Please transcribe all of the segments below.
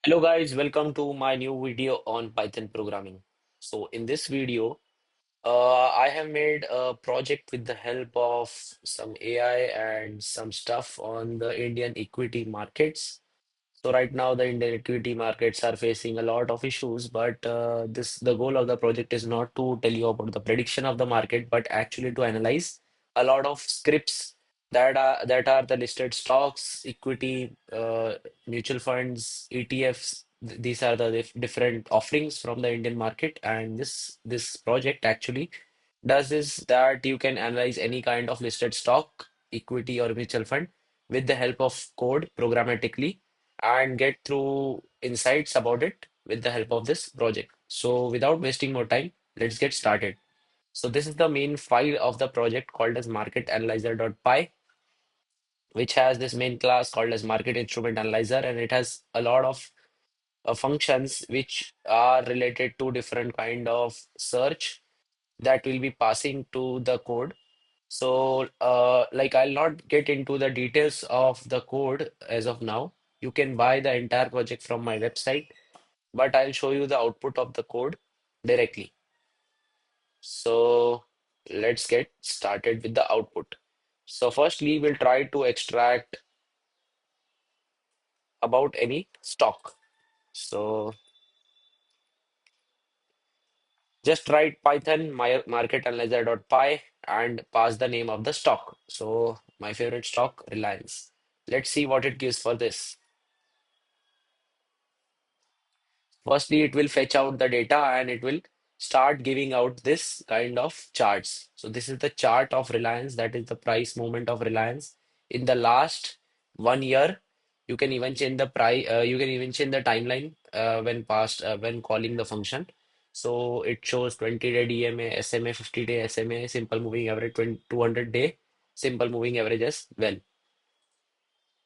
Hello guys, welcome to my new video on Python programming. So in this video, I have made a project with the help of some AI and some stuff on the Indian equity markets. So right now the Indian equity markets are facing a lot of issues, but the goal of the project is not to tell you about the prediction of the market, but actually to analyze a lot of scripts that are the listed stocks, equity, mutual funds, ETFs. These are the different offerings from the Indian market, and this project actually does is that you can analyze any kind of listed stock, equity, or mutual fund with the help of code programmatically and get through insights about it with the help of this project. So without wasting more time, let's get started. So this is the main file of the project called as marketanalyzer.py, which has this main class called as market instrument analyzer, and it has a lot of functions which are related to different kind of search that will be passing to the code. So, like, I'll not get into the details of the code as of now. You can buy the entire project from my website, but I'll show you the output of the code directly. So, let's get started with the output. So, firstly, we'll try to extract about any stock. So, just write Python my marketanalyzer.py and pass the name of the stock. So, my favorite stock, Reliance. Let's see what it gives for this. Firstly, it will fetch out the data and it will start giving out this kind of charts. So this is the chart of Reliance, that is the price movement of Reliance in the last 1 year. You can even change the price, you can even change the timeline when calling the function. So it shows 20-day DMA, SMA, 50-day SMA, simple moving average, 200-day simple moving average as well.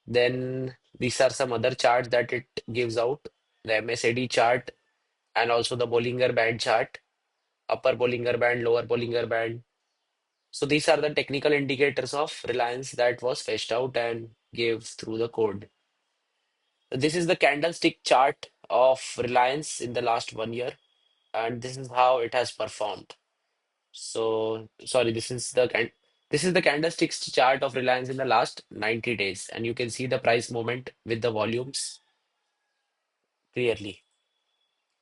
Then these are some other charts that it gives out. The MACD chart and also the Bollinger Band chart, upper Bollinger Band, lower Bollinger Band. So these are the technical indicators of Reliance that was fetched out and gave through the code. This is the candlestick chart of Reliance in the last 1 year, and this is how it has performed. So sorry, this is the candlesticks chart of Reliance in the last 90 days, and you can see the price movement with the volumes clearly.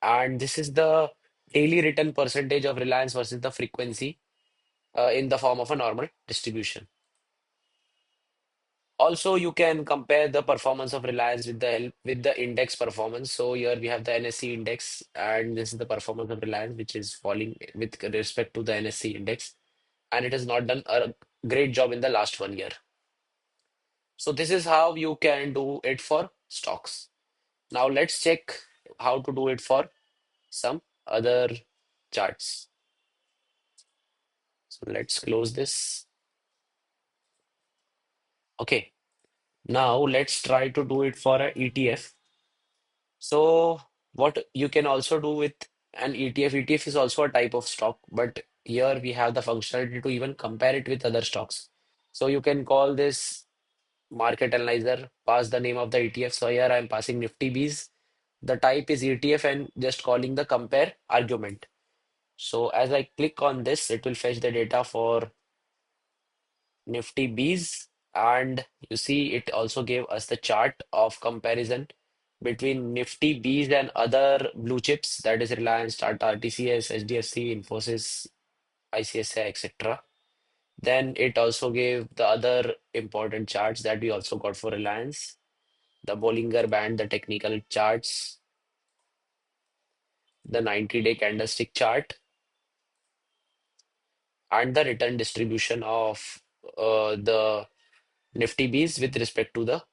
And this is the daily return percentage of Reliance versus the frequency in the form of a normal distribution. Also, you can compare the performance of Reliance with the help with the index performance. So here we have the NSE index, and this is the performance of Reliance, which is falling with respect to the NSE index, and it has not done a great job in the last 1 year. So this is how you can do it for stocks. Now let's check how to do it for some other charts. So let's close this. Okay, now let's try to do it for a ETF. So what you can also do with an ETF, ETF is also a type of stock, but here we have the functionality to even compare it with other stocks. So you can call this market analyzer, pass the name of the ETF. So here I'm passing Nifty Bs. The type is ETF and just calling the compare argument. So as I click on this, it will fetch the data for Nifty Bs, and you see it also gave us the chart of comparison between Nifty Bs and other blue chips, that is Reliance, Tata, TCS, HDFC, Infosys, ICSI, etc. Then it also gave the other important charts that we also got for Reliance, the Bollinger Band, the technical charts, the 90-day candlestick chart, and the return distribution of the Nifty Bs with respect to the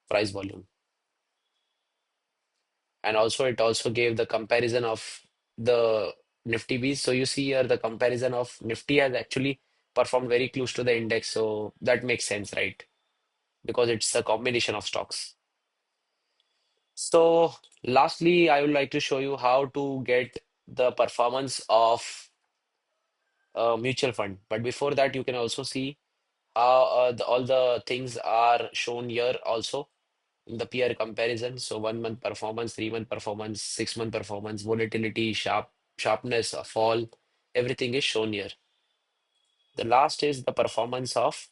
price volume. And also it also gave the comparison of the Nifty Bs. So you see here the comparison of Nifty has actually performed very close to the index. So that makes sense, right? Because it's a combination of stocks. So lastly, I would like to show you how to get the performance of a mutual fund. But before that, you can also see how all the things are shown here also. in the peer comparison. So 1 month performance, 3 month performance, 6 month performance, volatility, sharpness, a fall, everything is shown here. The last is the performance of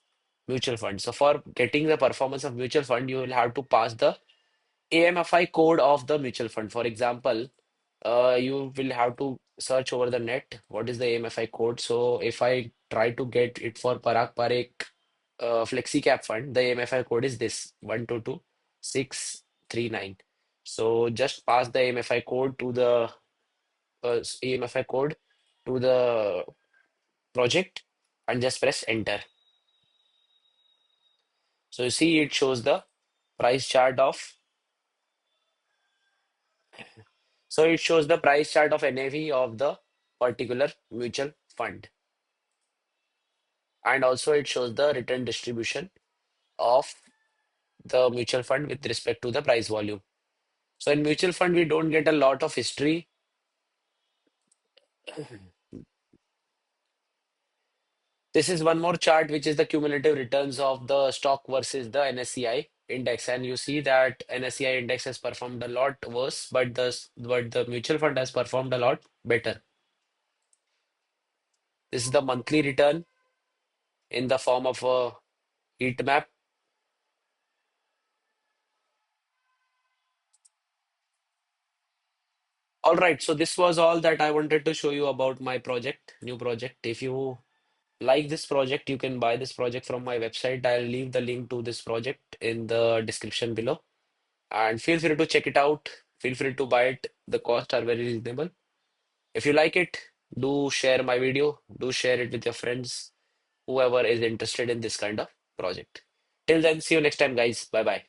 mutual fund. So for getting the performance of mutual fund, you will have to pass the AMFI code of the mutual fund. For example, you will have to search over the net what is the AMFI code. So if I try to get it for Parag Parikh Flexi Cap Fund, the AMFI code is this 122639. So just pass the AMFI code to the AMFI code to the project and just press enter. So you see it shows the price chart of it shows the price chart of NAV of the particular mutual fund, and also it shows the return distribution of the mutual fund with respect to the price volume. So in mutual fund we don't get a lot of history. This is one more chart which is the cumulative returns of the stock versus the NSCI index, and you see that NSCI index has performed a lot worse, but the mutual fund has performed a lot better. This is the monthly return in the form of a heat map. All right, so this was all that I wanted to show you about my project, new project. If you like this project, you can buy this project from my website. I'll leave the link to this project in the description below. And feel free to check it out. Feel free to buy it. The costs are very reasonable. If you like it, do share my video. Do share it with your friends, whoever is interested in this kind of project. Till then, see you next time, guys. Bye bye.